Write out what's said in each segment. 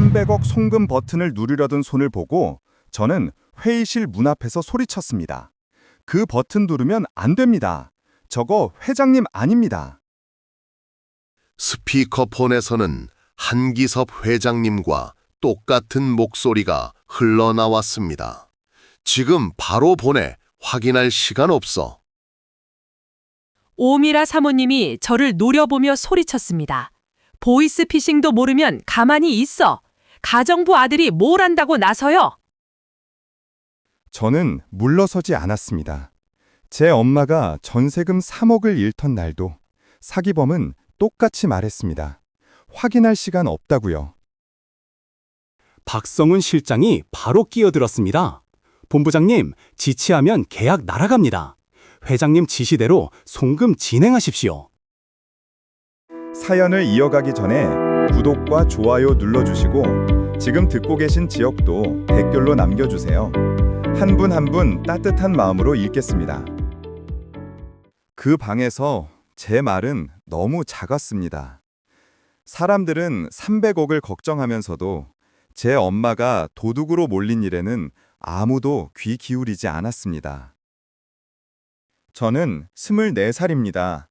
300억 송금 버튼을 누르려던 손을 보고 저는 회의실 문 앞에서 소리쳤습니다. 그 버튼 누르면 안 됩니다. 저거 회장님 아닙니다. 스피커폰에서는 한기섭 회장님과 똑같은 목소리가 흘러나왔습니다. 지금 바로 보내. 확인할 시간 없어. 오미라 사모님이 저를 노려보며 소리쳤습니다. 보이스피싱도 모르면 가만히 있어. 가정부 아들이 뭘 안다고 나서요? 저는 물러서지 않았습니다. 제 엄마가 전세금 3억을 잃던 날도 사기범은 똑같이 말했습니다. 확인할 시간 없다고요. 박성훈 실장이 바로 끼어들었습니다. 본부장님, 지치하면 계약 날아갑니다. 회장님 지시대로 송금 진행하십시오. 사연을 이어가기 전에 구독과 좋아요 눌러주시고 지금 듣고 계신 지역도 댓글로 남겨주세요. 한 분 한 분 따뜻한 마음으로 읽겠습니다. 그 방에서 제 말은 너무 작았습니다. 사람들은 300억을 걱정하면서도 제 엄마가 도둑으로 몰린 일에는 아무도 귀 기울이지 않았습니다. 저는 24살입니다.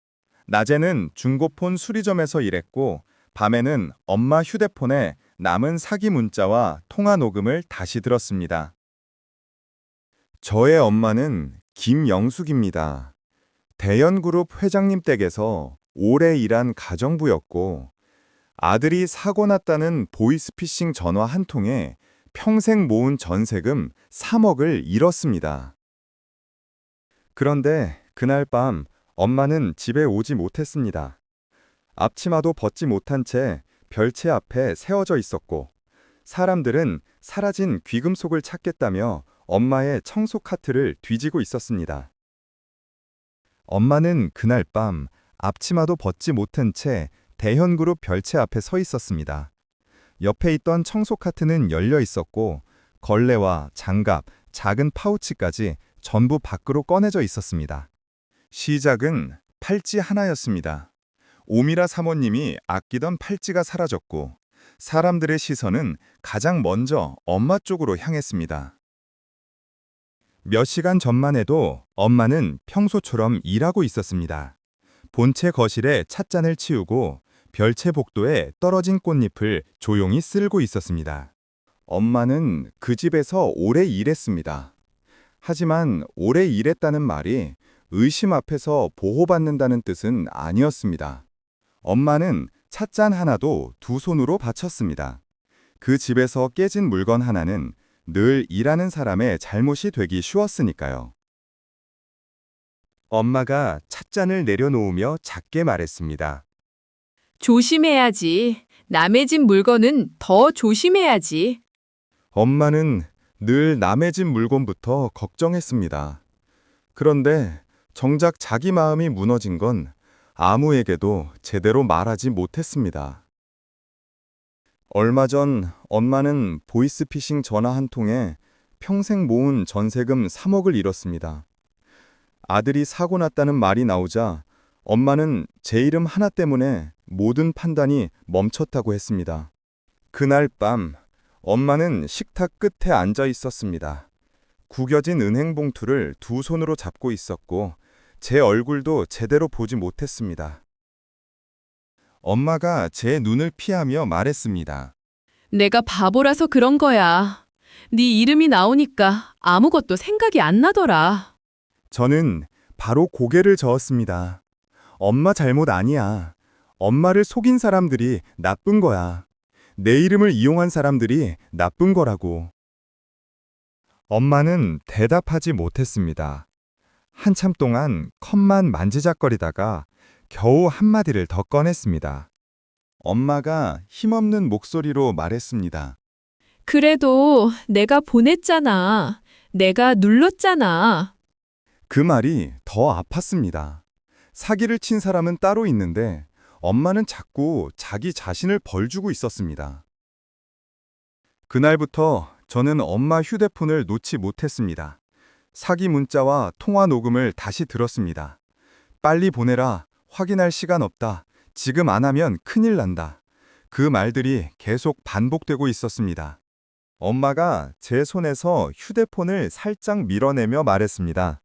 낮에는 중고폰 수리점에서 일했고 밤에는 엄마 휴대폰에 남은 사기 문자와 통화 녹음을 다시 들었습니다. 저의 엄마는 김영숙입니다. 대연그룹 회장님 댁에서 오래 일한 가정부였고 아들이 사고 났다는 보이스피싱 전화 한 통에 평생 모은 전세금 3억을 잃었습니다. 그런데 그날 밤 엄마는 집에 오지 못했습니다. 앞치마도 벗지 못한 채 별채 앞에 세워져 있었고 사람들은 사라진 귀금속을 찾겠다며 엄마의 청소 카트를 뒤지고 있었습니다. 엄마는 그날 밤 앞치마도 벗지 못한 채 대현그룹 별채 앞에 서 있었습니다. 옆에 있던 청소 카트는 열려 있었고 걸레와 장갑, 작은 파우치까지 전부 밖으로 꺼내져 있었습니다. 시작은 팔찌 하나였습니다. 오미라 사모님이 아끼던 팔찌가 사라졌고 사람들의 시선은 가장 먼저 엄마 쪽으로 향했습니다. 몇 시간 전만 해도 엄마는 평소처럼 일하고 있었습니다. 본체 거실에 찻잔을 치우고 별채 복도에 떨어진 꽃잎을 조용히 쓸고 있었습니다. 엄마는 그 집에서 오래 일했습니다. 하지만 오래 일했다는 말이 의심 앞에서 보호받는다는 뜻은 아니었습니다. 엄마는 찻잔 하나도 두 손으로 바쳤습니다. 그 집에서 깨진 물건 하나는 늘 일하는 사람의 잘못이 되기 쉬웠으니까요. 엄마가 찻잔을 내려놓으며 작게 말했습니다. 조심해야지. 남의 집 물건은 더 조심해야지. 엄마는 늘 남의 집 물건부터 걱정했습니다. 그런데 정작 자기 마음이 무너진 건 아무에게도 제대로 말하지 못했습니다. 얼마 전 엄마는 보이스피싱 전화 한 통에 평생 모은 전세금 3억을 잃었습니다. 아들이 사고 났다는 말이 나오자 엄마는 제 이름 하나 때문에 모든 판단이 멈췄다고 했습니다. 그날 밤 엄마는 식탁 끝에 앉아 있었습니다. 구겨진 은행 봉투를 두 손으로 잡고 있었고 제 얼굴도 제대로 보지 못했습니다. 엄마가 제 눈을 피하며 말했습니다. 내가 바보라서 그런 거야. 네 이름이 나오니까 아무것도 생각이 안 나더라. 저는 바로 고개를 저었습니다. 엄마 잘못 아니야. 엄마를 속인 사람들이 나쁜 거야. 내 이름을 이용한 사람들이 나쁜 거라고. 엄마는 대답하지 못했습니다. 한참 동안 컵만 만지작거리다가 겨우 한마디를 더 꺼냈습니다. 엄마가 힘없는 목소리로 말했습니다. 그래도 내가 보냈잖아. 내가 눌렀잖아. 그 말이 더 아팠습니다. 사기를 친 사람은 따로 있는데 엄마는 자꾸 자기 자신을 벌주고 있었습니다. 그날부터 저는 엄마 휴대폰을 놓지 못했습니다. 사기 문자와 통화 녹음을 다시 들었습니다. 빨리 보내라. 확인할 시간 없다. 지금 안 하면 큰일 난다. 그 말들이 계속 반복되고 있었습니다. 엄마가 제 손에서 휴대폰을 살짝 밀어내며 말했습니다.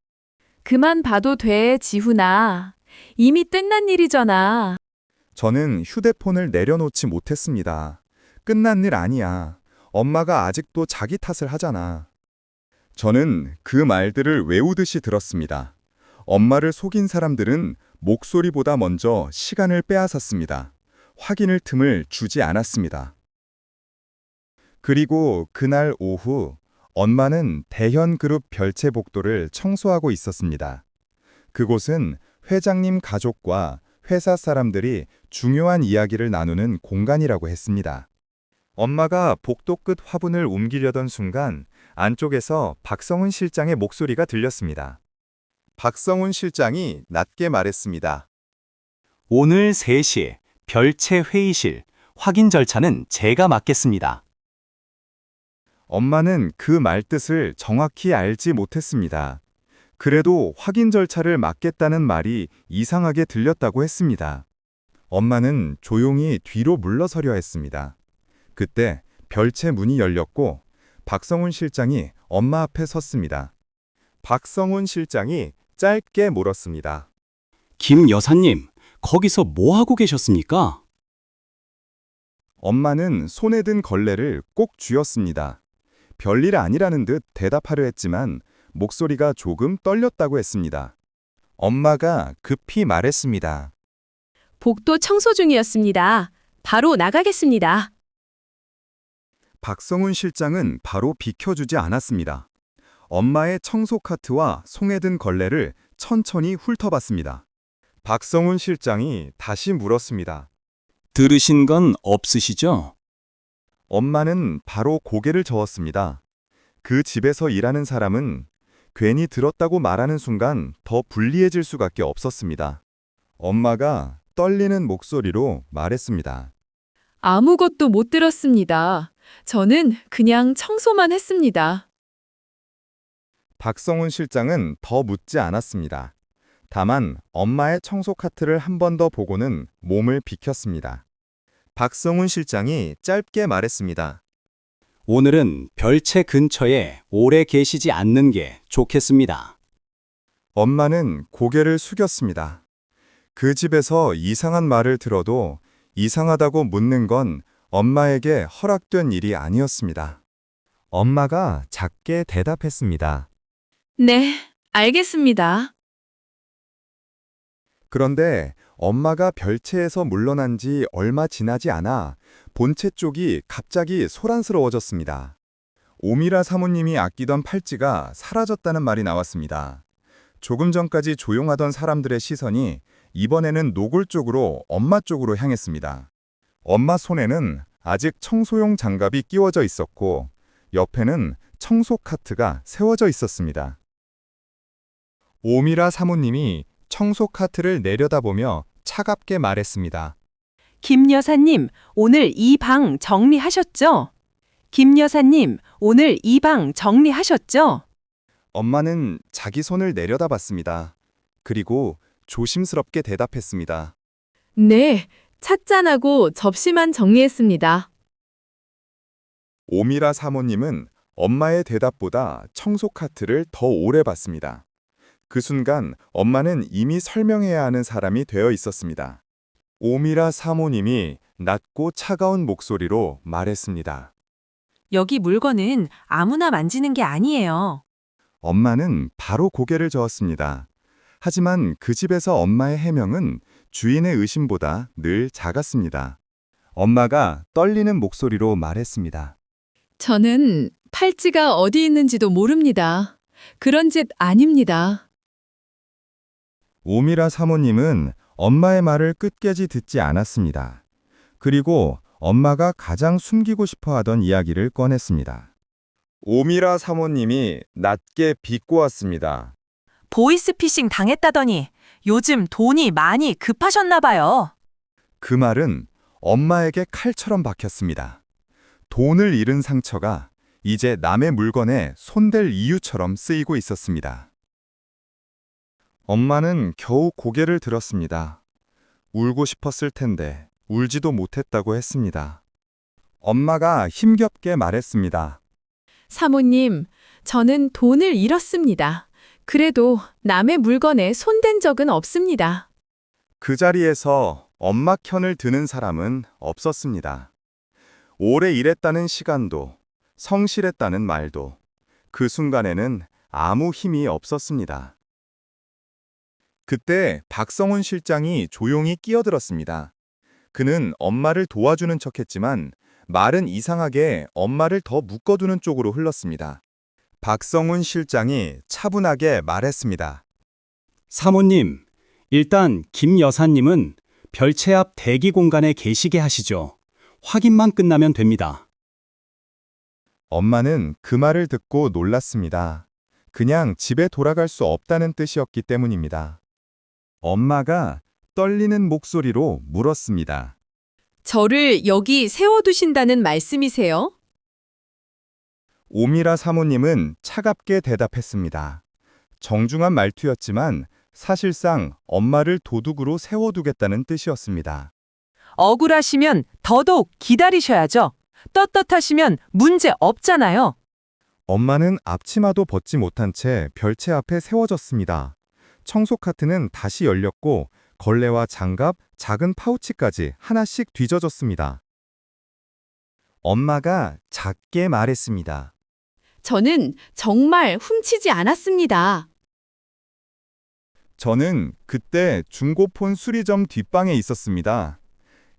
그만 봐도 돼, 지훈아. 이미 끝난 일이잖아. 저는 휴대폰을 내려놓지 못했습니다. 끝난 일 아니야. 엄마가 아직도 자기 탓을 하잖아. 저는 그 말들을 외우듯이 들었습니다. 엄마를 속인 사람들은 목소리보다 먼저 시간을 빼앗았습니다. 확인할 틈을 주지 않았습니다. 그리고 그날 오후 엄마는 대현그룹 별채복도를 청소하고 있었습니다. 그곳은 회장님 가족과 회사 사람들이 중요한 이야기를 나누는 공간이라고 했습니다. 엄마가 복도 끝 화분을 옮기려던 순간 안쪽에서 박성훈 실장의 목소리가 들렸습니다. 박성훈 실장이 낮게 말했습니다. 오늘 3시 별채 회의실 확인 절차는 제가 맡겠습니다. 엄마는 그 말뜻을 정확히 알지 못했습니다. 그래도 확인 절차를 맡겠다는 말이 이상하게 들렸다고 했습니다. 엄마는 조용히 뒤로 물러서려 했습니다. 그때 별채 문이 열렸고 박성훈 실장이 엄마 앞에 섰습니다. 박성훈 실장이 짧게 물었습니다. 김 여사님, 거기서 뭐 하고 계셨습니까? 엄마는 손에 든 걸레를 꼭 쥐었습니다. 별일 아니라는 듯 대답하려 했지만 목소리가 조금 떨렸다고 했습니다. 엄마가 급히 말했습니다. 복도 청소 중이었습니다. 바로 나가겠습니다. 박성훈 실장은 바로 비켜주지 않았습니다. 엄마의 청소 카트와 손에 든 걸레를 천천히 훑어봤습니다. 박성훈 실장이 다시 물었습니다. 들으신 건 없으시죠? 엄마는 바로 고개를 저었습니다. 그 집에서 일하는 사람은 괜히 들었다고 말하는 순간 더 불리해질 수밖에 없었습니다. 엄마가 떨리는 목소리로 말했습니다. 아무것도 못 들었습니다. 저는 그냥 청소만 했습니다. 박성훈 실장은 더 묻지 않았습니다. 다만 엄마의 청소 카트를 한 번 더 보고는 몸을 비켰습니다. 박성훈 실장이 짧게 말했습니다. 오늘은 별채 근처에 오래 계시지 않는 게 좋겠습니다. 엄마는 고개를 숙였습니다. 그 집에서 이상한 말을 들어도 이상하다고 묻는 건 엄마에게 허락된 일이 아니었습니다. 엄마가 작게 대답했습니다. 네, 알겠습니다. 그런데 엄마가 별채에서 물러난 지 얼마 지나지 않아 본체 쪽이 갑자기 소란스러워졌습니다. 오미라 사모님이 아끼던 팔찌가 사라졌다는 말이 나왔습니다. 조금 전까지 조용하던 사람들의 시선이 이번에는 노골적으로 엄마 쪽으로 향했습니다. 엄마 손에는 아직 청소용 장갑이 끼워져 있었고 옆에는 청소 카트가 세워져 있었습니다. 오미라 사모님이 청소 카트를 내려다보며 차갑게 말했습니다. 김 여사님, 오늘 이 방 정리하셨죠? 김 여사님, 오늘 이 방 정리하셨죠? 엄마는 자기 손을 내려다봤습니다. 그리고 조심스럽게 대답했습니다. 네, 찻잔하고 접시만 정리했습니다. 오미라 사모님은 엄마의 대답보다 청소 카트를 더 오래 봤습니다. 그 순간 엄마는 이미 설명해야 하는 사람이 되어 있었습니다. 오미라 사모님이 낮고 차가운 목소리로 말했습니다. 여기 물건은 아무나 만지는 게 아니에요. 엄마는 바로 고개를 저었습니다. 하지만 그 집에서 엄마의 해명은 주인의 의심보다 늘 작았습니다. 엄마가 떨리는 목소리로 말했습니다. 저는 팔찌가 어디 있는지도 모릅니다. 그런 짓 아닙니다. 오미라 사모님은 엄마의 말을 끝까지 듣지 않았습니다. 그리고 엄마가 가장 숨기고 싶어 하던 이야기를 꺼냈습니다. 오미라 사모님이 낮게 비꼬았습니다. 보이스피싱 당했다더니 요즘 돈이 많이 급하셨나 봐요. 그 말은 엄마에게 칼처럼 박혔습니다. 돈을 잃은 상처가 이제 남의 물건에 손댈 이유처럼 쓰이고 있었습니다. 엄마는 겨우 고개를 들었습니다. 울고 싶었을 텐데 울지도 못했다고 했습니다. 엄마가 힘겹게 말했습니다. 사모님, 저는 돈을 잃었습니다. 그래도 남의 물건에 손댄 적은 없습니다. 그 자리에서 엄마 편을 드는 사람은 없었습니다. 오래 일했다는 시간도, 성실했다는 말도 그 순간에는 아무 힘이 없었습니다. 그때 박성훈 실장이 조용히 끼어들었습니다. 그는 엄마를 도와주는 척했지만 말은 이상하게 엄마를 더 묶어두는 쪽으로 흘렀습니다. 박성훈 실장이 차분하게 말했습니다. 사모님, 일단 김 여사님은 별채 앞 대기 공간에 계시게 하시죠. 확인만 끝나면 됩니다. 엄마는 그 말을 듣고 놀랐습니다. 그냥 집에 돌아갈 수 없다는 뜻이었기 때문입니다. 엄마가 떨리는 목소리로 물었습니다. 저를 여기 세워두신다는 말씀이세요? 오미라 사모님은 차갑게 대답했습니다. 정중한 말투였지만 사실상 엄마를 도둑으로 세워두겠다는 뜻이었습니다. 억울하시면 더더욱 기다리셔야죠. 떳떳하시면 문제 없잖아요. 엄마는 앞치마도 벗지 못한 채 별채 앞에 세워졌습니다. 청소 카트는 다시 열렸고 걸레와 장갑, 작은 파우치까지 하나씩 뒤져졌습니다. 엄마가 작게 말했습니다. 저는 정말 훔치지 않았습니다. 저는 그때 중고폰 수리점 뒷방에 있었습니다.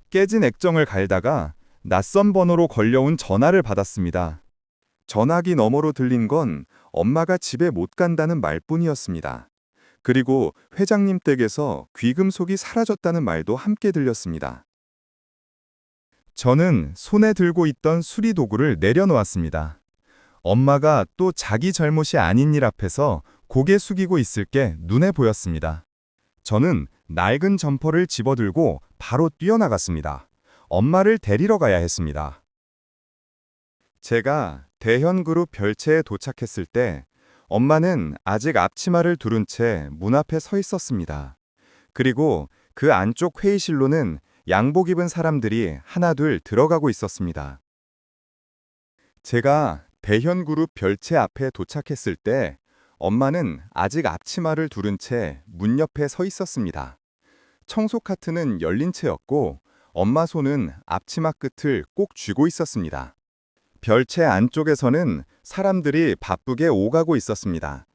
깨진 액정을 갈다가 낯선 번호로 걸려온 전화를 받았습니다. 전화기 너머로 들린 건 엄마가 집에 못 간다는 말뿐이었습니다. 그리고 회장님 댁에서 귀금속이 사라졌다는 말도 함께 들렸습니다. 저는 손에 들고 있던 수리 도구를 내려놓았습니다. 엄마가 또 자기 잘못이 아닌 일 앞에서 고개 숙이고 있을 게 눈에 보였습니다. 저는 낡은 점퍼를 집어들고 바로 뛰어나갔습니다. 엄마를 데리러 가야 했습니다. 제가 대현그룹 별채에 도착했을 때 엄마는 아직 앞치마를 두른 채 문 앞에 서 있었습니다. 그리고 그 안쪽 회의실로는 양복 입은 사람들이 하나둘 들어가고 있었습니다. 제가 대현그룹 별채 앞에 도착했을 때 엄마는 아직 앞치마를 두른 채 문 옆에 서 있었습니다. 청소 카트는 열린 채였고 엄마 손은 앞치마 끝을 꼭 쥐고 있었습니다. 별채 안쪽에서는 사람들이 바쁘게 오가고 있었습니다.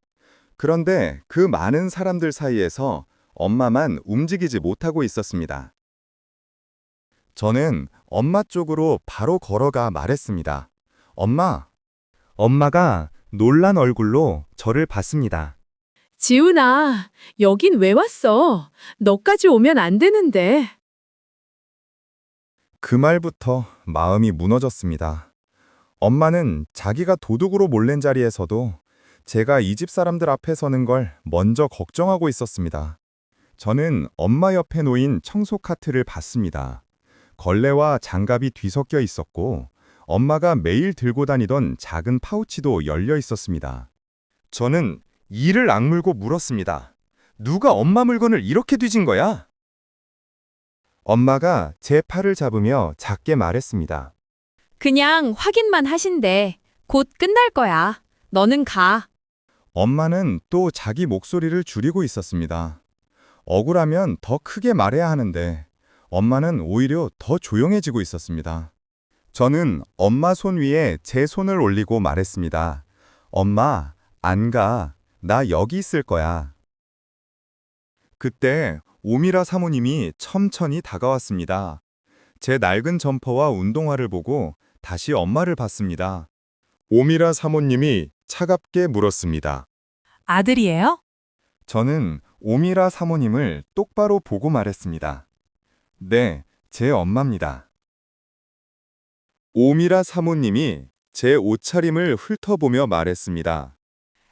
그런데 그 많은 사람들 사이에서 엄마만 움직이지 못하고 있었습니다. 저는 엄마 쪽으로 바로 걸어가 말했습니다. 엄마. 엄마가 놀란 얼굴로 저를 봤습니다. 지훈아, 여긴 왜 왔어? 너까지 오면 안 되는데. 그 말부터 마음이 무너졌습니다. 엄마는 자기가 도둑으로 몰랜 자리에서도 제가 이 집 사람들 앞에 서는 걸 먼저 걱정하고 있었습니다. 저는 엄마 옆에 놓인 청소 카트를 봤습니다. 걸레와 장갑이 뒤섞여 있었고 엄마가 매일 들고 다니던 작은 파우치도 열려 있었습니다. 저는 이를 악물고 물었습니다. 누가 엄마 물건을 이렇게 뒤진 거야? 엄마가 제 팔을 잡으며 작게 말했습니다. 그냥 확인만 하신대. 곧 끝날 거야. 너는 가. 엄마는 또 자기 목소리를 줄이고 있었습니다. 억울하면 더 크게 말해야 하는데 엄마는 오히려 더 조용해지고 있었습니다. 저는 엄마 손 위에 제 손을 올리고 말했습니다. 엄마, 안 가. 나 여기 있을 거야. 그때 오미라 사모님이 천천히 다가왔습니다. 제 낡은 점퍼와 운동화를 보고 다시 엄마를 봤습니다. 오미라 사모님이 차갑게 물었습니다. 아들이에요? 저는 오미라 사모님을 똑바로 보고 말했습니다. 네, 제 엄마입니다. 오미라 사모님이 제 옷차림을 훑어보며 말했습니다.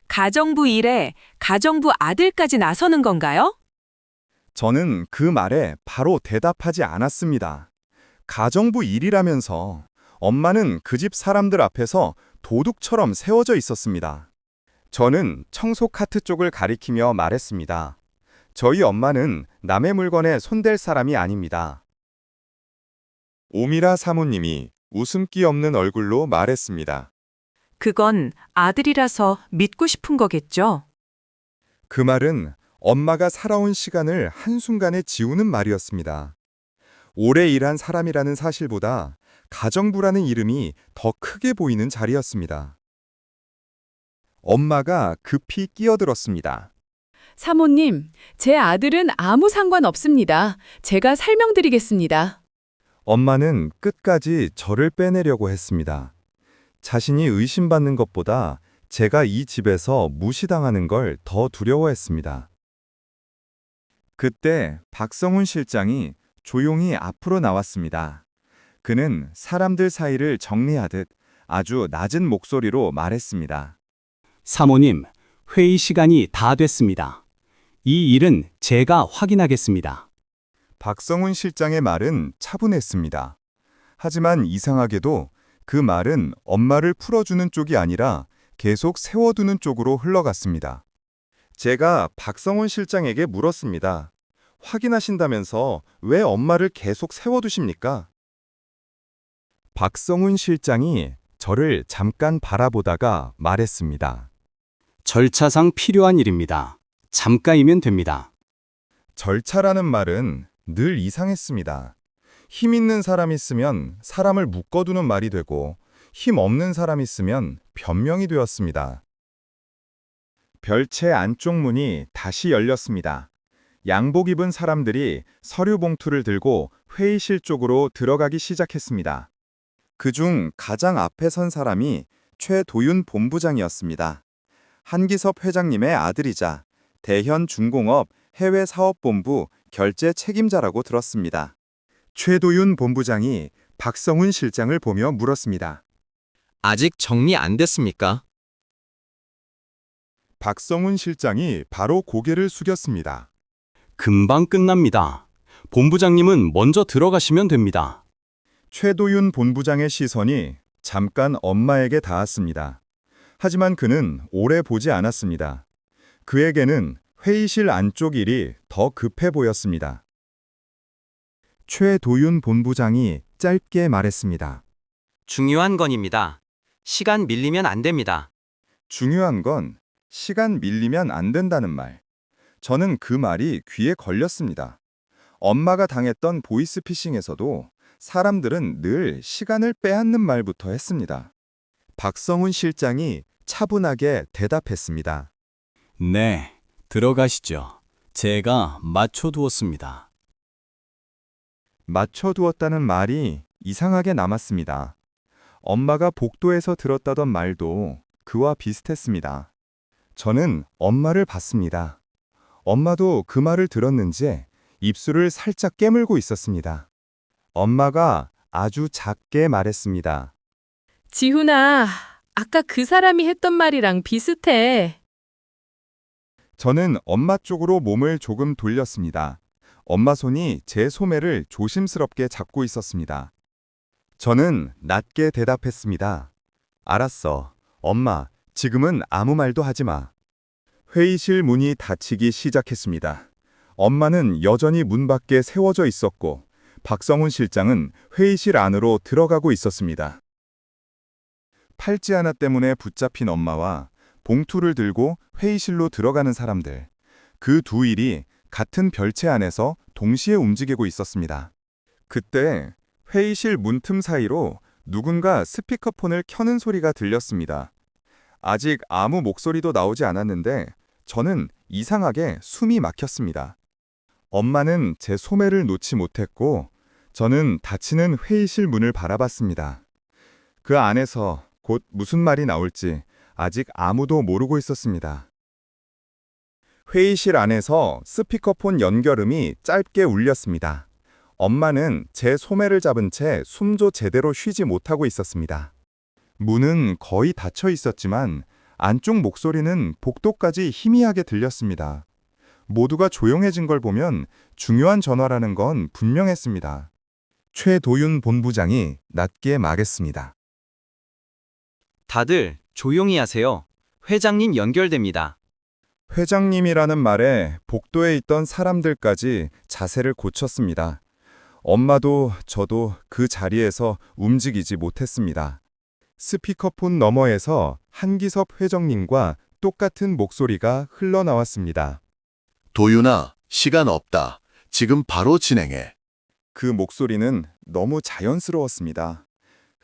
가정부 일에 가정부 아들까지 나서는 건가요? 저는 그 말에 바로 대답하지 않았습니다. 가정부 일이라면서 엄마는 그 집 사람들 앞에서 도둑처럼 세워져 있었습니다. 저는 청소 카트 쪽을 가리키며 말했습니다. 저희 엄마는 남의 물건에 손댈 사람이 아닙니다. 오미라 사모님이 웃음기 없는 얼굴로 말했습니다. 그건 아들이라서 믿고 싶은 거겠죠? 그 말은 엄마가 살아온 시간을 한순간에 지우는 말이었습니다. 오래 일한 사람이라는 사실보다 가정부라는 이름이 더 크게 보이는 자리였습니다. 엄마가 급히 끼어들었습니다. 사모님, 제 아들은 아무 상관없습니다. 제가 설명드리겠습니다. 엄마는 끝까지 저를 빼내려고 했습니다. 자신이 의심받는 것보다 제가 이 집에서 무시당하는 걸 더 두려워했습니다. 그때 박성훈 실장이 조용히 앞으로 나왔습니다. 그는 사람들 사이를 정리하듯 아주 낮은 목소리로 말했습니다. 사모님, 회의 시간이 다 됐습니다. 이 일은 제가 확인하겠습니다. 박성훈 실장의 말은 차분했습니다. 하지만 이상하게도 그 말은 엄마를 풀어주는 쪽이 아니라 계속 세워두는 쪽으로 흘러갔습니다. 제가 박성훈 실장에게 물었습니다. 확인하신다면서 왜 엄마를 계속 세워두십니까? 박성훈 실장이 저를 잠깐 바라보다가 말했습니다. 절차상 필요한 일입니다. 잠깐이면 됩니다. 절차라는 말은 늘 이상했습니다. 힘 있는 사람 있으면 사람을 묶어두는 말이 되고 힘 없는 사람 있으면 변명이 되었습니다. 별채 안쪽 문이 다시 열렸습니다. 양복 입은 사람들이 서류 봉투를 들고 회의실 쪽으로 들어가기 시작했습니다. 그중 가장 앞에 선 사람이 최도윤 본부장이었습니다. 한기섭 회장님의 아들이자 대현중공업 해외사업본부 결제 책임자라고 들었습니다. 최도윤 본부장이 박성훈 실장을 보며 물었습니다. 아직 정리 안 됐습니까? 박성훈 실장이 바로 고개를 숙였습니다. 금방 끝납니다. 본부장님은 먼저 들어가시면 됩니다. 최도윤 본부장의 시선이 잠깐 엄마에게 닿았습니다. 하지만 그는 오래 보지 않았습니다. 그에게는 회의실 안쪽 일이 더 급해 보였습니다. 최도윤 본부장이 짧게 말했습니다. 중요한 건입니다. 시간 밀리면 안 됩니다. 중요한 건 시간 밀리면 안 된다는 말. 저는 그 말이 귀에 걸렸습니다. 엄마가 당했던 보이스피싱에서도 사람들은 늘 시간을 빼앗는 말부터 했습니다. 박성훈 실장이 차분하게 대답했습니다. 네, 들어가시죠. 제가 맞춰두었습니다. 맞춰두었다는 말이 이상하게 남았습니다. 엄마가 복도에서 들었다던 말도 그와 비슷했습니다. 저는 엄마를 봤습니다. 엄마도 그 말을 들었는지 입술을 살짝 깨물고 있었습니다. 엄마가 아주 작게 말했습니다. 지훈아, 아까 그 사람이 했던 말이랑 비슷해. 저는 엄마 쪽으로 몸을 조금 돌렸습니다. 엄마 손이 제 소매를 조심스럽게 잡고 있었습니다. 저는 낮게 대답했습니다. 알았어. 엄마, 지금은 아무 말도 하지 마. 회의실 문이 닫히기 시작했습니다. 엄마는 여전히 문 밖에 세워져 있었고 박성훈 실장은 회의실 안으로 들어가고 있었습니다. 팔찌 하나 때문에 붙잡힌 엄마와 봉투를 들고 회의실로 들어가는 사람들. 그 두 일이 같은 별채 안에서 동시에 움직이고 있었습니다. 그때 회의실 문틈 사이로 누군가 스피커폰을 켜는 소리가 들렸습니다. 아직 아무 목소리도 나오지 않았는데 저는 이상하게 숨이 막혔습니다. 엄마는 제 소매를 놓지 못했고 저는 닫히는 회의실 문을 바라봤습니다. 그 안에서 곧 무슨 말이 나올지 아직 아무도 모르고 있었습니다. 회의실 안에서 스피커폰 연결음이 짧게 울렸습니다. 엄마는 제 소매를 잡은 채 숨도 제대로 쉬지 못하고 있었습니다. 문은 거의 닫혀 있었지만 안쪽 목소리는 복도까지 희미하게 들렸습니다. 모두가 조용해진 걸 보면 중요한 전화라는 건 분명했습니다. 최도윤 본부장이 낮게 말했습니다. 다들 조용히 하세요. 회장님 연결됩니다. 회장님이라는 말에 복도에 있던 사람들까지 자세를 고쳤습니다. 엄마도 저도 그 자리에서 움직이지 못했습니다. 스피커폰 너머에서 한기섭 회장님과 똑같은 목소리가 흘러나왔습니다. 도윤아, 시간 없다. 지금 바로 진행해. 그 목소리는 너무 자연스러웠습니다.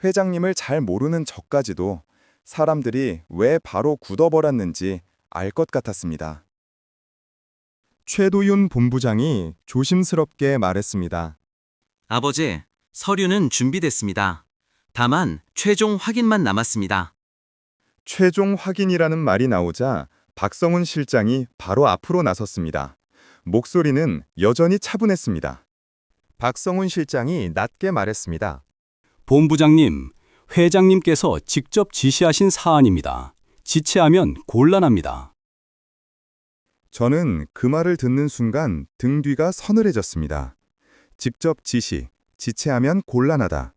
회장님을 잘 모르는 저까지도 사람들이 왜 바로 굳어버렸는지 알 것 같았습니다. 최도윤 본부장이 조심스럽게 말했습니다. 아버지, 서류는 준비됐습니다. 다만 최종 확인만 남았습니다. 최종 확인이라는 말이 나오자 박성훈 실장이 바로 앞으로 나섰습니다. 목소리는 여전히 차분했습니다. 박성훈 실장이 낮게 말했습니다. 본부장님, 회장님께서 직접 지시하신 사안입니다. 지체하면 곤란합니다. 저는 그 말을 듣는 순간 등 뒤가 서늘해졌습니다. 직접 지체하면 곤란하다.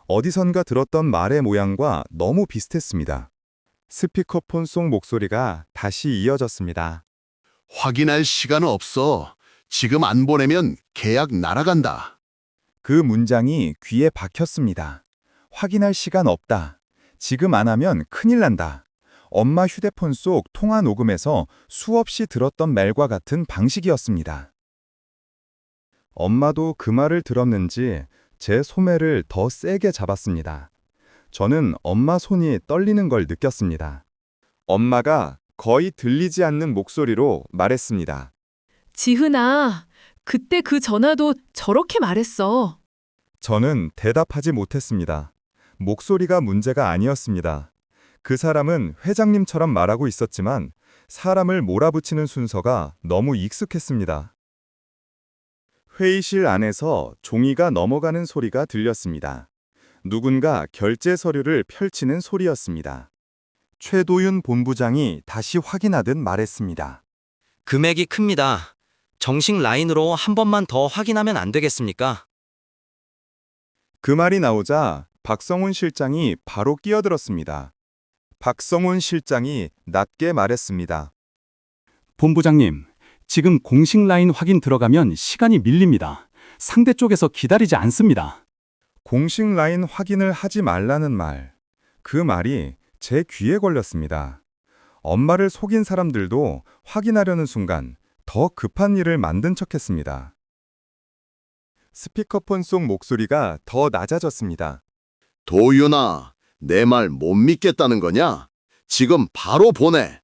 어디선가 들었던 말의 모양과 너무 비슷했습니다. 스피커폰 속 목소리가 다시 이어졌습니다. 확인할 시간 없어. 지금 안 보내면 계약 날아간다. 그 문장이 귀에 박혔습니다. 확인할 시간 없다. 지금 안 하면 큰일 난다. 엄마 휴대폰 속 통화 녹음에서 수없이 들었던 말과 같은 방식이었습니다. 엄마도 그 말을 들었는지 제 소매를 더 세게 잡았습니다. 저는 엄마 손이 떨리는 걸 느꼈습니다. 엄마가 거의 들리지 않는 목소리로 말했습니다. 지훈아, 그때 그 전화도 저렇게 말했어. 저는 대답하지 못했습니다. 목소리가 문제가 아니었습니다. 그 사람은 회장님처럼 말하고 있었지만 사람을 몰아붙이는 순서가 너무 익숙했습니다. 회의실 안에서 종이가 넘어가는 소리가 들렸습니다. 누군가 결제 서류를 펼치는 소리였습니다. 최도윤 본부장이 다시 확인하듯 말했습니다. 금액이 큽니다. 정식 라인으로 한 번만 더 확인하면 안 되겠습니까? 그 말이 나오자 박성훈 실장이 바로 끼어들었습니다. 박성훈 실장이 낮게 말했습니다. 본부장님, 지금 공식 라인 확인 들어가면 시간이 밀립니다. 상대 쪽에서 기다리지 않습니다. 공식 라인 확인을 하지 말라는 말. 그 말이 제 귀에 걸렸습니다. 엄마를 속인 사람들도 확인하려는 순간 더 급한 일을 만든 척했습니다. 스피커폰 속 목소리가 더 낮아졌습니다. 도윤아, 내 말 못 믿겠다는 거냐? 지금 바로 보내.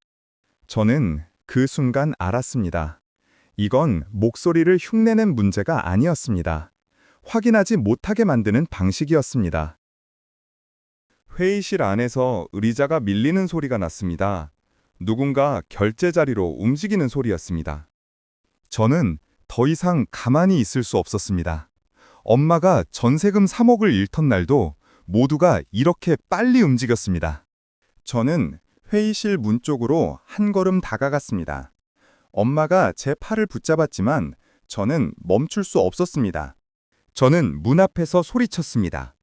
저는 그 순간 알았습니다. 이건 목소리를 흉내낸 문제가 아니었습니다. 확인하지 못하게 만드는 방식이었습니다. 회의실 안에서 의자가 밀리는 소리가 났습니다. 누군가 결제 자리로 움직이는 소리였습니다. 저는 더 이상 가만히 있을 수 없었습니다. 엄마가 전세금 3억을 잃던 날도 모두가 이렇게 빨리 움직였습니다. 저는 회의실 문 쪽으로 한 걸음 다가갔습니다. 엄마가 제 팔을 붙잡았지만 저는 멈출 수 없었습니다. 저는 문 앞에서 소리쳤습니다.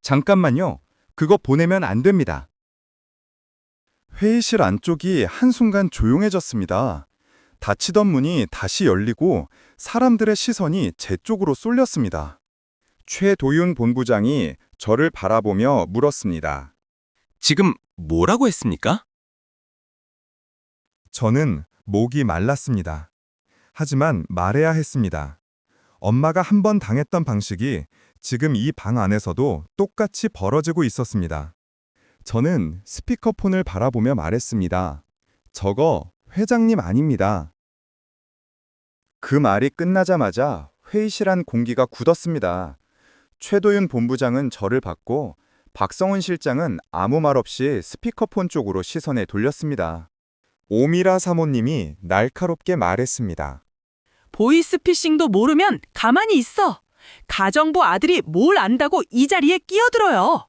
잠깐만요. 그거 보내면 안 됩니다. 회의실 안쪽이 한순간 조용해졌습니다. 닫히던 문이 다시 열리고 사람들의 시선이 제 쪽으로 쏠렸습니다. 최도윤 본부장이 저를 바라보며 물었습니다. 지금 뭐라고 했습니까? 저는 목이 말랐습니다. 하지만 말해야 했습니다. 엄마가 한 번 당했던 방식이 지금 이 방 안에서도 똑같이 벌어지고 있었습니다. 저는 스피커폰을 바라보며 말했습니다. 저거 회장님 아닙니다. 그 말이 끝나자마자 회의실 안 공기가 굳었습니다. 최도윤 본부장은 저를 봤고 박성훈 실장은 아무 말 없이 스피커폰 쪽으로 시선을 돌렸습니다. 오미라 사모님이 날카롭게 말했습니다. 보이스피싱도 모르면 가만히 있어. 가정부 아들이 뭘 안다고 이 자리에 끼어들어요.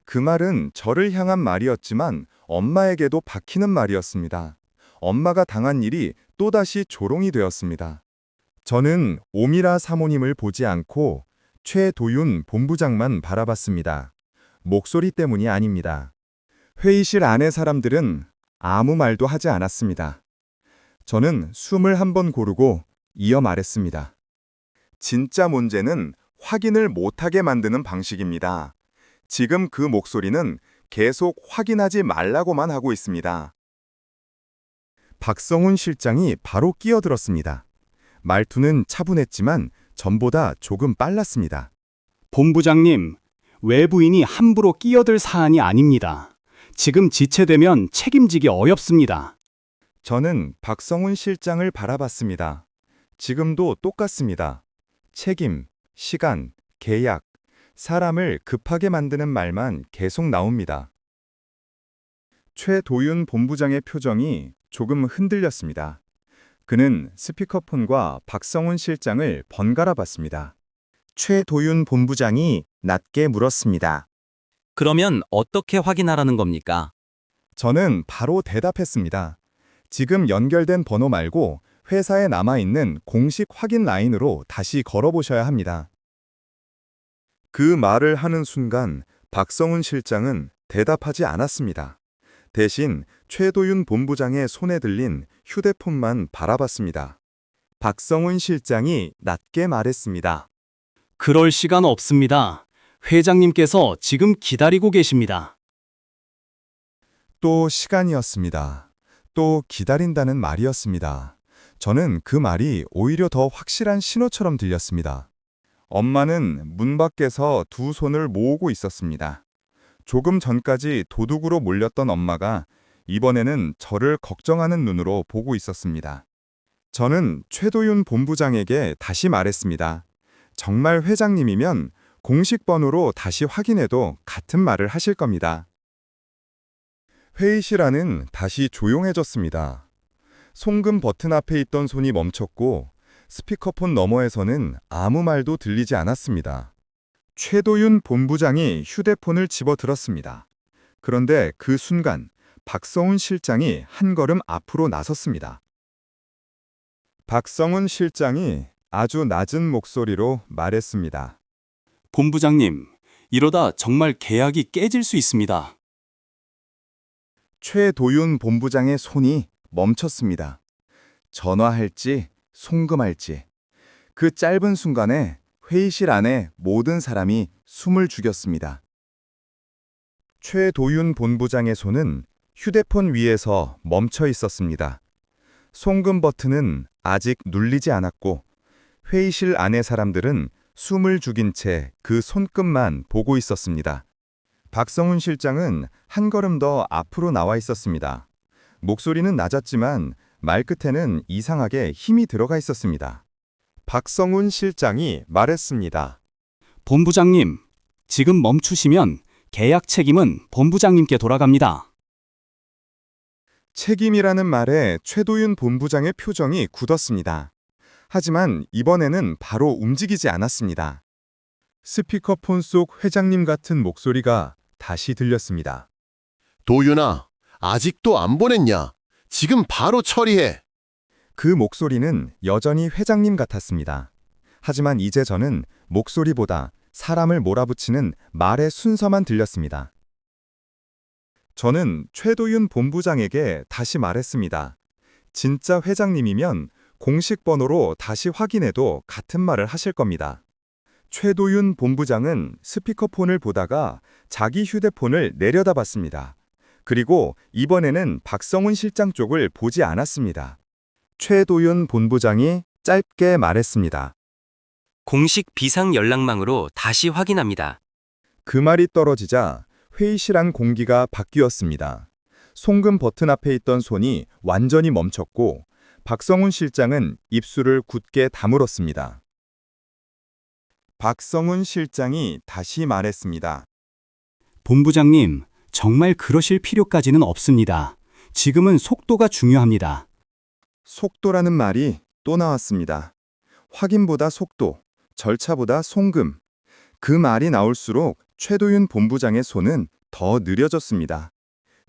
그 말은 저를 향한 말이었지만 엄마에게도 박히는 말이었습니다. 엄마가 당한 일이 또다시 조롱이 되었습니다. 저는 오미라 사모님을 보지 않고 최도윤 본부장만 바라봤습니다. 목소리 때문이 아닙니다. 회의실 안의 사람들은 아무 말도 하지 않았습니다. 저는 숨을 한 번 고르고 이어 말했습니다. 진짜 문제는 확인을 못하게 만드는 방식입니다. 지금 그 목소리는 계속 확인하지 말라고만 하고 있습니다. 박성훈 실장이 바로 끼어들었습니다. 말투는 차분했지만 전보다 조금 빨랐습니다. 본부장님, 외부인이 함부로 끼어들 사안이 아닙니다. 지금 지체되면 책임지기 어렵습니다. 저는 박성훈 실장을 바라봤습니다. 지금도 똑같습니다. 책임, 시간, 계약, 사람을 급하게 만드는 말만 계속 나옵니다. 최도윤 본부장의 표정이 조금 흔들렸습니다. 그는 스피커폰과 박성훈 실장을 번갈아 봤습니다. 최도윤 본부장이 낮게 물었습니다. 그러면 어떻게 확인하라는 겁니까? 저는 바로 대답했습니다. 지금 연결된 번호 말고 회사에 남아있는 공식 확인 라인으로 다시 걸어보셔야 합니다. 그 말을 하는 순간 박성훈 실장은 대답하지 않았습니다. 대신 최도윤 본부장의 손에 들린 휴대폰만 바라봤습니다. 박성훈 실장이 낮게 말했습니다. 그럴 시간 없습니다. 회장님께서 지금 기다리고 계십니다. 또 시간이었습니다. 또 기다린다는 말이었습니다. 저는 그 말이 오히려 더 확실한 신호처럼 들렸습니다. 엄마는 문 밖에서 두 손을 모으고 있었습니다. 조금 전까지 도둑으로 몰렸던 엄마가 이번에는 저를 걱정하는 눈으로 보고 있었습니다. 저는 최도윤 본부장에게 다시 말했습니다. 정말 회장님이면 공식 번호로 다시 확인해도 같은 말을 하실 겁니다. 회의실 안은 다시 조용해졌습니다. 송금 버튼 앞에 있던 손이 멈췄고 스피커폰 너머에서는 아무 말도 들리지 않았습니다. 최도윤 본부장이 휴대폰을 집어들었습니다. 그런데 그 순간 박성훈 실장이 한 걸음 앞으로 나섰습니다. 박성훈 실장이 아주 낮은 목소리로 말했습니다. 본부장님, 이러다 정말 계약이 깨질 수 있습니다. 최도윤 본부장의 손이 멈췄습니다. 전화할지 송금할지. 그 짧은 순간에 회의실 안에 모든 사람이 숨을 죽였습니다. 최도윤 본부장의 손은 휴대폰 위에서 멈춰 있었습니다. 송금 버튼은 아직 눌리지 않았고 회의실 안의 사람들은 숨을 죽인 채 그 손끝만 보고 있었습니다. 박성훈 실장은 한 걸음 더 앞으로 나와 있었습니다. 목소리는 낮았지만 말끝에는 이상하게 힘이 들어가 있었습니다. 박성훈 실장이 말했습니다. 본부장님, 지금 멈추시면 계약 책임은 본부장님께 돌아갑니다. 책임이라는 말에 최도윤 본부장의 표정이 굳었습니다. 하지만 이번에는 바로 움직이지 않았습니다. 스피커폰 속 회장님 같은 목소리가 다시 들렸습니다. 도윤아, 아직도 안 보냈냐? 지금 바로 처리해. 그 목소리는 여전히 회장님 같았습니다. 하지만 이제 저는 목소리보다 사람을 몰아붙이는 말의 순서만 들렸습니다. 저는 최도윤 본부장에게 다시 말했습니다. 진짜 회장님이면 공식 번호로 다시 확인해도 같은 말을 하실 겁니다. 최도윤 본부장은 스피커폰을 보다가 자기 휴대폰을 내려다봤습니다. 그리고 이번에는 박성훈 실장 쪽을 보지 않았습니다. 최도윤 본부장이 짧게 말했습니다. 공식 비상 연락망으로 다시 확인합니다. 그 말이 떨어지자 회의실 안 공기가 바뀌었습니다. 송금 버튼 앞에 있던 손이 완전히 멈췄고 박성훈 실장은 입술을 굳게 다물었습니다. 박성훈 실장이 다시 말했습니다. 본부장님, 정말 그러실 필요까지는 없습니다. 지금은 속도가 중요합니다. 속도라는 말이 또 나왔습니다. 확인보다 속도, 절차보다 송금. 그 말이 나올수록 최도윤 본부장의 손은 더 느려졌습니다.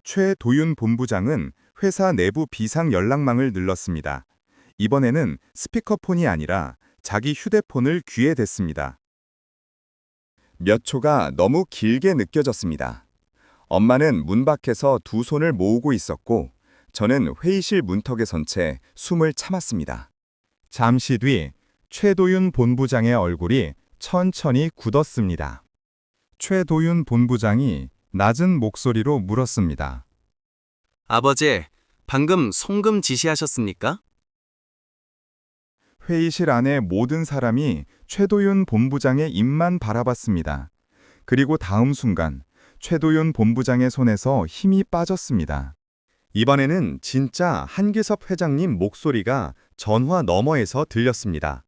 최도윤 본부장은 회사 내부 비상 연락망을 눌렀습니다. 이번에는 스피커폰이 아니라 자기 휴대폰을 귀에 댔습니다. 몇 초가 너무 길게 느껴졌습니다. 엄마는 문 밖에서 두 손을 모으고 있었고 저는 회의실 문턱에 선 채 숨을 참았습니다. 잠시 뒤 최도윤 본부장의 얼굴이 천천히 굳었습니다. 최도윤 본부장이 낮은 목소리로 물었습니다. 아버지, 방금 송금 지시하셨습니까? 회의실 안의 모든 사람이 최도윤 본부장의 입만 바라봤습니다. 그리고 다음 순간 최도윤 본부장의 손에서 힘이 빠졌습니다. 이번에는 진짜 한기섭 회장님 목소리가 전화 너머에서 들렸습니다.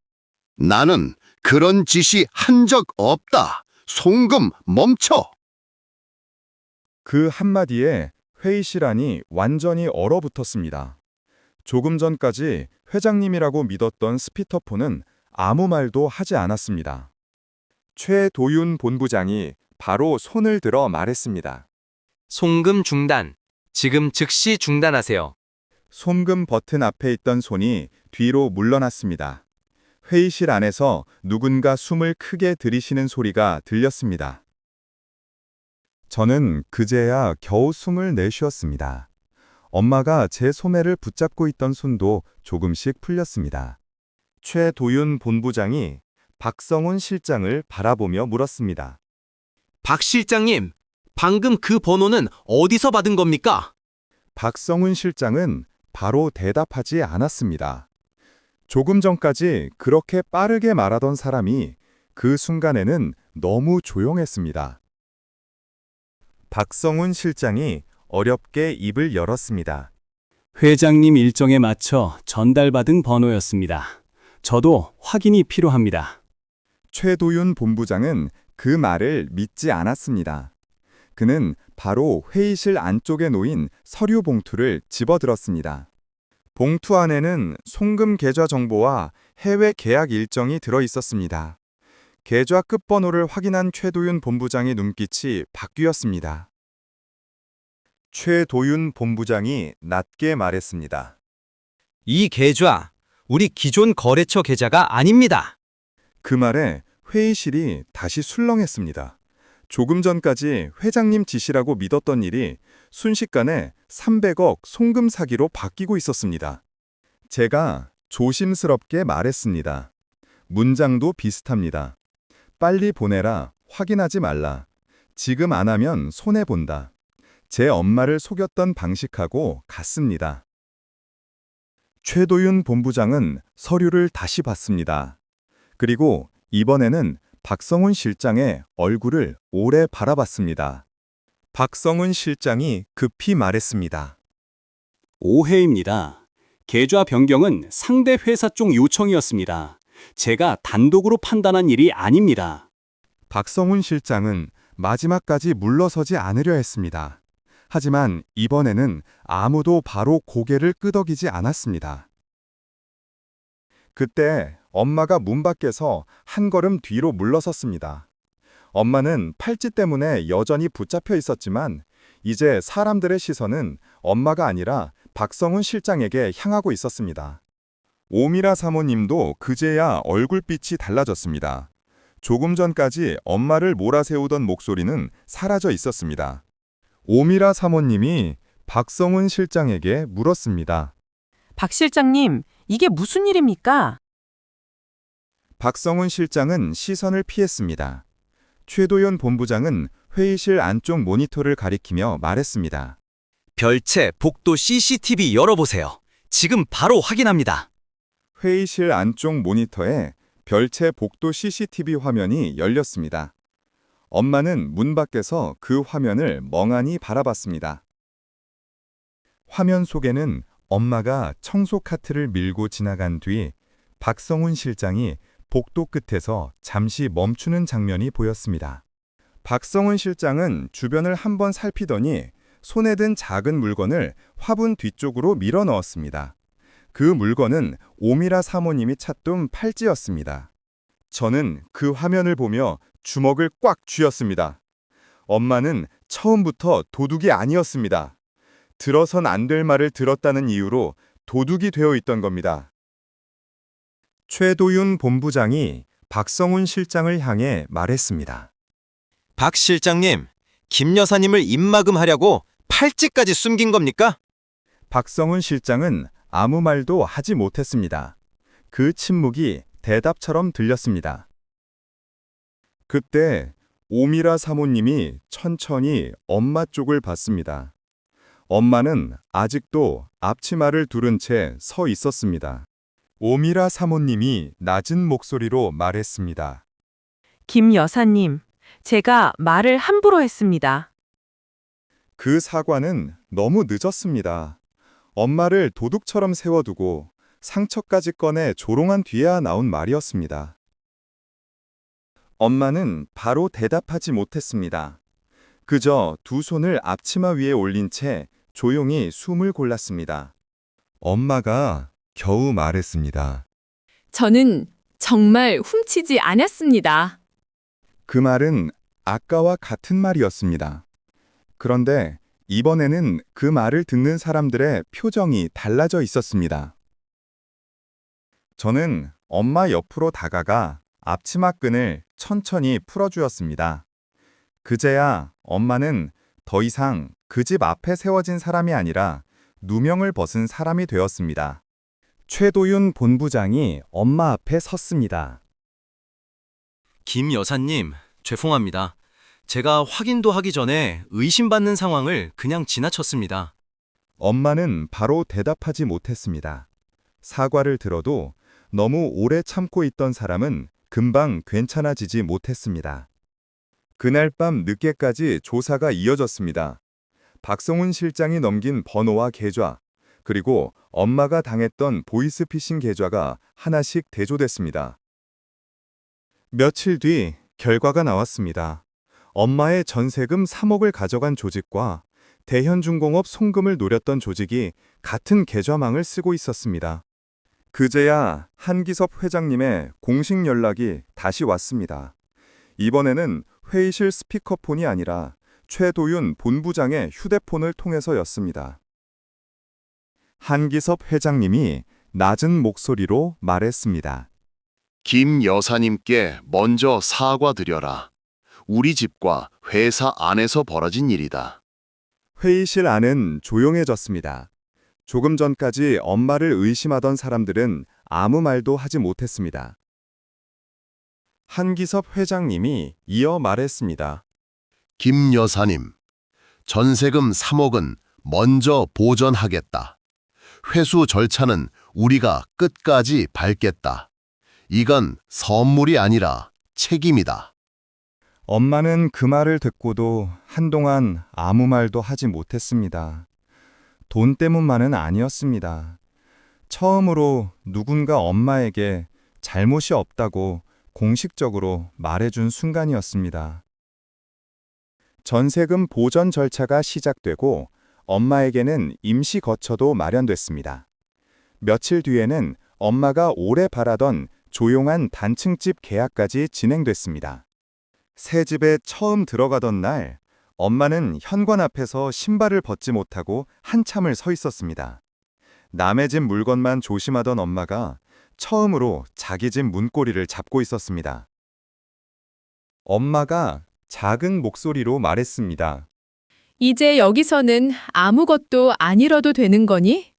나는 그런 지시 한 적 없다. 송금 멈춰. 그 한마디에 회의실 안이 완전히 얼어붙었습니다. 조금 전까지 회장님이라고 믿었던 스피터폰은 아무 말도 하지 않았습니다. 최도윤 본부장이 바로 손을 들어 말했습니다. 송금 중단. 지금 즉시 중단하세요. 송금 버튼 앞에 있던 손이 뒤로 물러났습니다. 회의실 안에서 누군가 숨을 크게 들이쉬는 소리가 들렸습니다. 저는 그제야 겨우 숨을 내쉬었습니다. 엄마가 제 소매를 붙잡고 있던 손도 조금씩 풀렸습니다. 최도윤 본부장이 박성훈 실장을 바라보며 물었습니다. 박 실장님, 방금 그 번호는 어디서 받은 겁니까? 박성훈 실장은 바로 대답하지 않았습니다. 조금 전까지 그렇게 빠르게 말하던 사람이 그 순간에는 너무 조용했습니다. 박성훈 실장이 어렵게 입을 열었습니다. 회장님 일정에 맞춰 전달받은 번호였습니다. 저도 확인이 필요합니다. 최도윤 본부장은 그 말을 믿지 않았습니다. 그는 바로 회의실 안쪽에 놓인 서류 봉투를 집어들었습니다. 봉투 안에는 송금 계좌 정보와 해외 계약 일정이 들어 있었습니다. 계좌 끝번호를 확인한 최도윤 본부장의 눈빛이 바뀌었습니다. 최도윤 본부장이 낮게 말했습니다. 이 계좌, 우리 기존 거래처 계좌가 아닙니다. 그 말에 회의실이 다시 술렁했습니다. 조금 전까지 회장님 지시라고 믿었던 일이 순식간에 300억 송금 사기로 바뀌고 있었습니다. 제가 조심스럽게 말했습니다. 문장도 비슷합니다. 빨리 보내라, 확인하지 말라. 지금 안 하면 손해본다. 제 엄마를 속였던 방식하고 같습니다. 최도윤 본부장은 서류를 다시 봤습니다. 그리고 이번에는 박성훈 실장의 얼굴을 오래 바라봤습니다. 박성훈 실장이 급히 말했습니다. 오해입니다. 계좌 변경은 상대 회사 쪽 요청이었습니다. 제가 단독으로 판단한 일이 아닙니다. 박성훈 실장은 마지막까지 물러서지 않으려 했습니다. 하지만 이번에는 아무도 바로 고개를 끄덕이지 않았습니다. 그때 엄마가 문 밖에서 한 걸음 뒤로 물러섰습니다. 엄마는 팔찌 때문에 여전히 붙잡혀 있었지만 이제 사람들의 시선은 엄마가 아니라 박성훈 실장에게 향하고 있었습니다. 오미라 사모님도 그제야 얼굴빛이 달라졌습니다. 조금 전까지 엄마를 몰아세우던 목소리는 사라져 있었습니다. 오미라 사모님이 박성훈 실장에게 물었습니다. 박 실장님, 이게 무슨 일입니까? 박성훈 실장은 시선을 피했습니다. 최도윤 본부장은 회의실 안쪽 모니터를 가리키며 말했습니다. 별채 복도 CCTV 열어보세요. 지금 바로 확인합니다. 회의실 안쪽 모니터에 별채 복도 CCTV 화면이 열렸습니다. 엄마는 문 밖에서 그 화면을 멍하니 바라봤습니다. 화면 속에는 엄마가 청소 카트를 밀고 지나간 뒤 박성훈 실장이 복도 끝에서 잠시 멈추는 장면이 보였습니다. 박성훈 실장은 주변을 한번 살피더니 손에 든 작은 물건을 화분 뒤쪽으로 밀어 넣었습니다. 그 물건은 오미라 사모님이 찾던 팔찌였습니다. 저는 그 화면을 보며 주먹을 꽉 쥐었습니다. 엄마는 처음부터 도둑이 아니었습니다. 들어선 안 될 말을 들었다는 이유로 도둑이 되어 있던 겁니다. 최도윤 본부장이 박성훈 실장을 향해 말했습니다. 박 실장님, 김 여사님을 입막음하려고 팔찌까지 숨긴 겁니까? 박성훈 실장은 아무 말도 하지 못했습니다. 그 침묵이 대답처럼 들렸습니다. 그때 오미라 사모님이 천천히 엄마 쪽을 봤습니다. 엄마는 아직도 앞치마를 두른 채 서 있었습니다. 오미라 사모님이 낮은 목소리로 말했습니다. 김 여사님, 제가 말을 함부로 했습니다. 그 사과는 너무 늦었습니다. 엄마를 도둑처럼 세워두고 상처까지 꺼내 조롱한 뒤에야 나온 말이었습니다. 엄마는 바로 대답하지 못했습니다. 그저 두 손을 앞치마 위에 올린 채 조용히 숨을 골랐습니다. 엄마가 겨우 말했습니다. 저는 정말 훔치지 않았습니다. 그 말은 아까와 같은 말이었습니다. 그런데 이번에는 그 말을 듣는 사람들의 표정이 달라져 있었습니다. 저는 엄마 옆으로 다가가 앞치마 끈을 천천히 풀어주었습니다. 그제야 엄마는 더 이상 그 집 앞에 세워진 사람이 아니라 누명을 벗은 사람이 되었습니다. 최도윤 본부장이 엄마 앞에 섰습니다. 김 여사님, 죄송합니다. 제가 확인도 하기 전에 의심받는 상황을 그냥 지나쳤습니다. 엄마는 바로 대답하지 못했습니다. 사과를 들어도 너무 오래 참고 있던 사람은 금방 괜찮아지지 못했습니다. 그날 밤 늦게까지 조사가 이어졌습니다. 박성훈 실장이 넘긴 번호와 계좌, 그리고 엄마가 당했던 보이스피싱 계좌가 하나씩 대조됐습니다. 며칠 뒤 결과가 나왔습니다. 엄마의 전세금 3억을 가져간 조직과 대현중공업 송금을 노렸던 조직이 같은 계좌망을 쓰고 있었습니다. 그제야 한기섭 회장님의 공식 연락이 다시 왔습니다. 이번에는 회의실 스피커폰이 아니라 최도윤 본부장의 휴대폰을 통해서였습니다. 한기섭 회장님이 낮은 목소리로 말했습니다. 김 여사님께 먼저 사과드려라. 우리 집과 회사 안에서 벌어진 일이다. 회의실 안은 조용해졌습니다. 조금 전까지 엄마를 의심하던 사람들은 아무 말도 하지 못했습니다. 한기섭 회장님이 이어 말했습니다. 김 여사님, 전세금 3억은 먼저 보전하겠다. 회수 절차는 우리가 끝까지 밟겠다. 이건 선물이 아니라 책임이다. 엄마는 그 말을 듣고도 한동안 아무 말도 하지 못했습니다. 돈 때문만은 아니었습니다. 처음으로 누군가 엄마에게 잘못이 없다고 공식적으로 말해준 순간이었습니다. 전세금 보전 절차가 시작되고 엄마에게는 임시 거처도 마련됐습니다. 며칠 뒤에는 엄마가 오래 바라던 조용한 단층집 계약까지 진행됐습니다. 새 집에 처음 들어가던 날, 엄마는 현관 앞에서 신발을 벗지 못하고 한참을 서 있었습니다. 남의 집 물건만 조심하던 엄마가 처음으로 자기 집 문고리를 잡고 있었습니다. 엄마가 작은 목소리로 말했습니다. 이제 여기서는 아무것도 안 잃어도 되는 거니?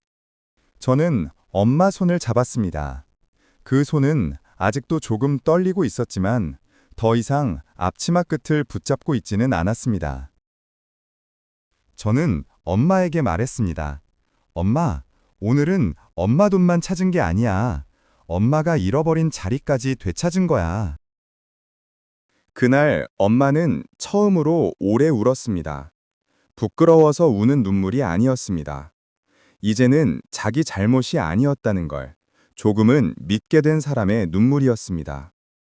저는 엄마 손을 잡았습니다. 그 손은 아직도 조금 떨리고 있었지만 더 이상 앞치마 끝을 붙잡고 있지는 않았습니다. 저는 엄마에게 말했습니다. 엄마, 오늘은 엄마 돈만 찾은 게 아니야. 엄마가 잃어버린 자리까지 되찾은 거야. 그날 엄마는 처음으로 오래 울었습니다. 부끄러워서 우는 눈물이 아니었습니다. 이제는 자기 잘못이 아니었다는 걸 조금은 믿게 된 사람의 눈물이었습니다.